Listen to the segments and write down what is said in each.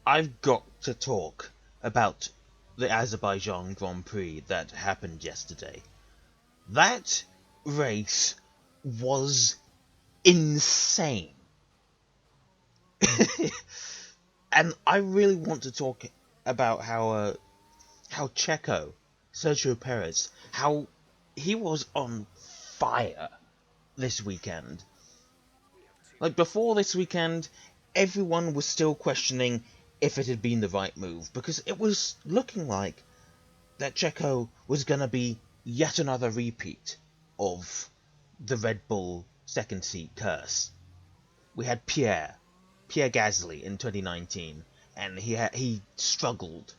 I've got to talk about the Azerbaijan Grand Prix that happened yesterday. That race was insane. And I really want to talk about how Checo, Sergio Perez, how he was on fire this weekend. Like, before this weekend, everyone was still questioning if it had been the right move, because it was looking like that Checo was going to be yet another repeat of the Red Bull second seat curse. We had Pierre Gasly in 2019, and he struggled,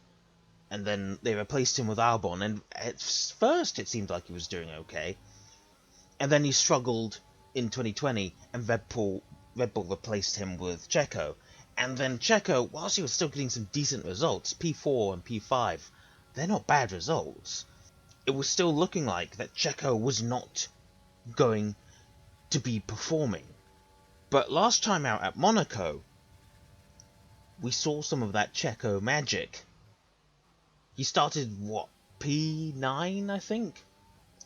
and then they replaced him with Albon, and at first it seemed like he was doing okay, and then he struggled in 2020, and Red Bull replaced him with Checo, and then Checo, whilst he was still getting some decent results, P4 and P5, they're not bad results. It was still looking like that Checo was not going to be performing. But last time out at Monaco, we saw some of that Checo magic. He started, P9, I think?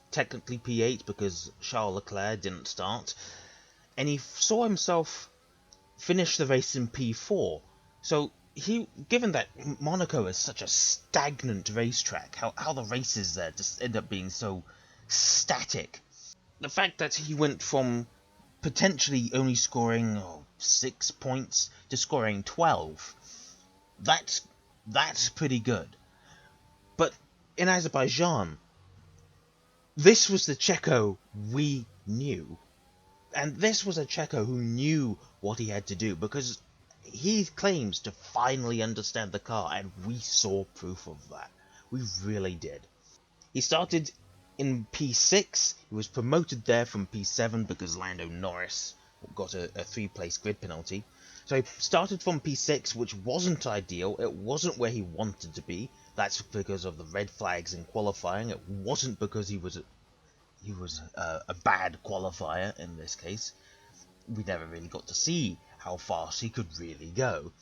Technically P8 because Charles Leclerc didn't start. And he saw himself finish the race in P4. So, given that Monaco is such a stagnant racetrack, how the races there just end up being so static, the fact that he went from potentially only scoring 6 points to scoring 12, that's pretty good. But in Azerbaijan, this was the Checo we knew. And this was a Checo who knew what he had to do, because he claims to finally understand the car, and we saw proof of that. We really did. He started in P6, he was promoted there from P7 because Lando Norris got a 3-place grid penalty. So he started from P6, which wasn't ideal, it wasn't where he wanted to be. That's because of the red flags in qualifying, it wasn't because he was a bad qualifier in this case. We never really got to see how fast he could really go.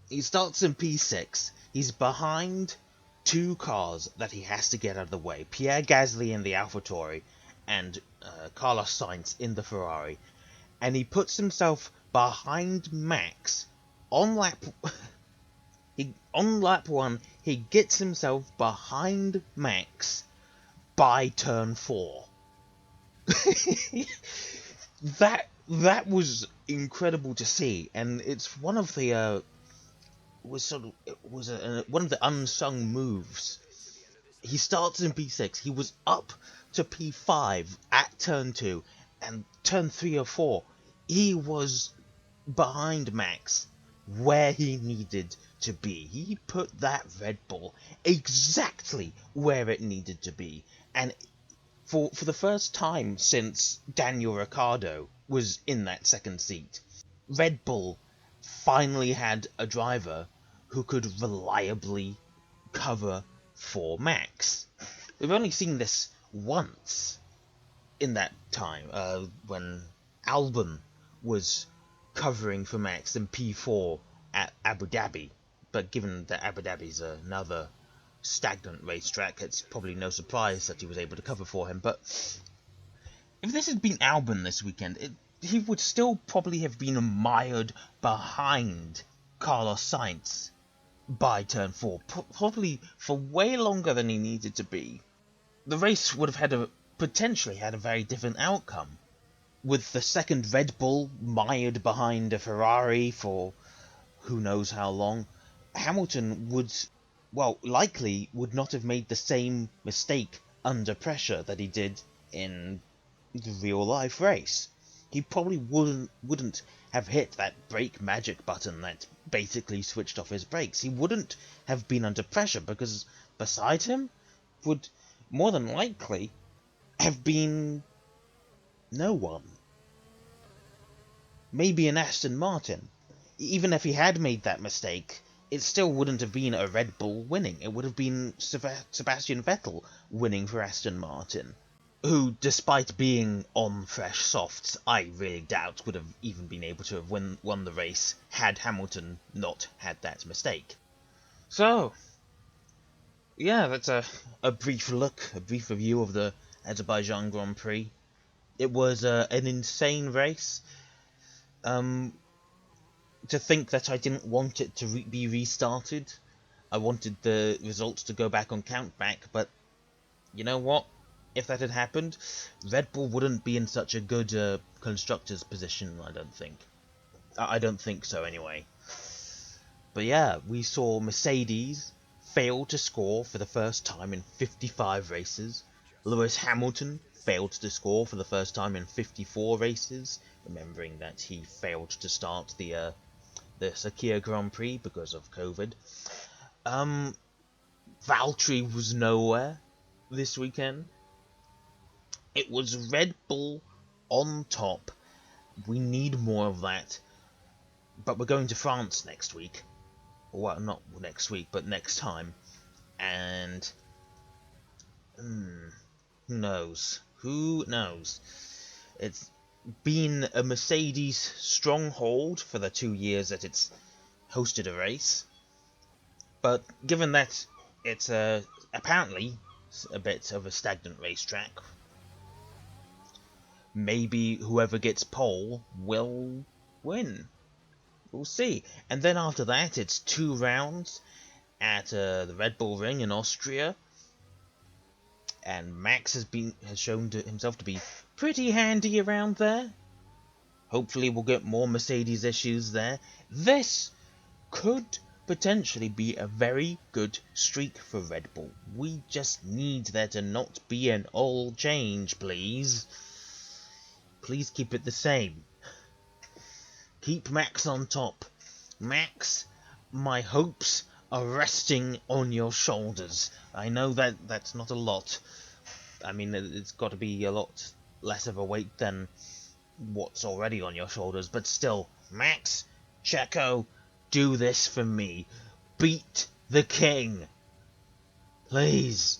He starts in P6, he's behind 2 cars that he has to get out of the way. Pierre Gasly in the AlphaTauri and Carlos Sainz in the Ferrari. And he puts himself behind Max on lap... on lap 1, he gets himself behind Max by turn 4. That was incredible to see, and it's one of the one of the unsung moves. He starts in P6. He was up to P5 at turn 2, and turn 3 or 4, he was behind Max where he needed to be. He put that Red Bull exactly where it needed to be, and for the first time since Daniel Ricciardo was in that second seat, Red Bull finally had a driver who could reliably cover for Max. We've only seen this once in that time, when Albon was covering for Max in P4 at Abu Dhabi. But given that Abu Dhabi's another stagnant racetrack, it's probably no surprise that he was able to cover for him. But if this had been Albon this weekend, he would still probably have been mired behind Carlos Sainz by turn 4, probably for way longer than he needed to be. The race would have potentially had a very different outcome, with the second Red Bull mired behind a Ferrari for who knows how long. Hamilton likely would not have made the same mistake under pressure that he did in the real life race. He probably wouldn't have hit that brake magic button that basically switched off his brakes. He wouldn't have been under pressure, because beside him would more than likely have been no one. Maybe an Aston Martin. Even if he had made that mistake, it still wouldn't have been a Red Bull winning. It would have been Sebastian Vettel winning for Aston Martin. who, despite being on fresh softs, I really doubt would have even been able to have won the race had Hamilton not had that mistake. So, yeah, that's a brief look, a brief review of the Azerbaijan Grand Prix. It was an insane race. To think that I didn't want it to be restarted. I wanted the results to go back on countback, but you know what? If that had happened, Red Bull wouldn't be in such a good constructors position, I don't think. I don't think so, anyway. But yeah, we saw Mercedes fail to score for the first time in 55 races. Lewis Hamilton failed to score for the first time in 54 races, remembering that he failed to start the Sakir Grand Prix because of COVID. Valtteri was nowhere this weekend. It was Red Bull on top. We need more of that. But we're going to France next week. Well, not next week, but next time. And who knows? Who knows? It's been a Mercedes stronghold for the 2 years that it's hosted a race. But given that it's apparently a bit of a stagnant racetrack, maybe whoever gets pole will win. We'll see. And then after that, it's 2 rounds at the Red Bull Ring in Austria, and Max has shown himself to be pretty handy around there. Hopefully, we'll get more Mercedes issues there. This could potentially be a very good streak for Red Bull. We just need there to not be an oil change, please. Please keep it the same. Keep Max on top. Max, my hopes are resting on your shoulders. I know that that's not a lot. I mean, it's got to be a lot less of a weight than what's already on your shoulders, but still, Max, Checo, do this for me. Beat the king. Please.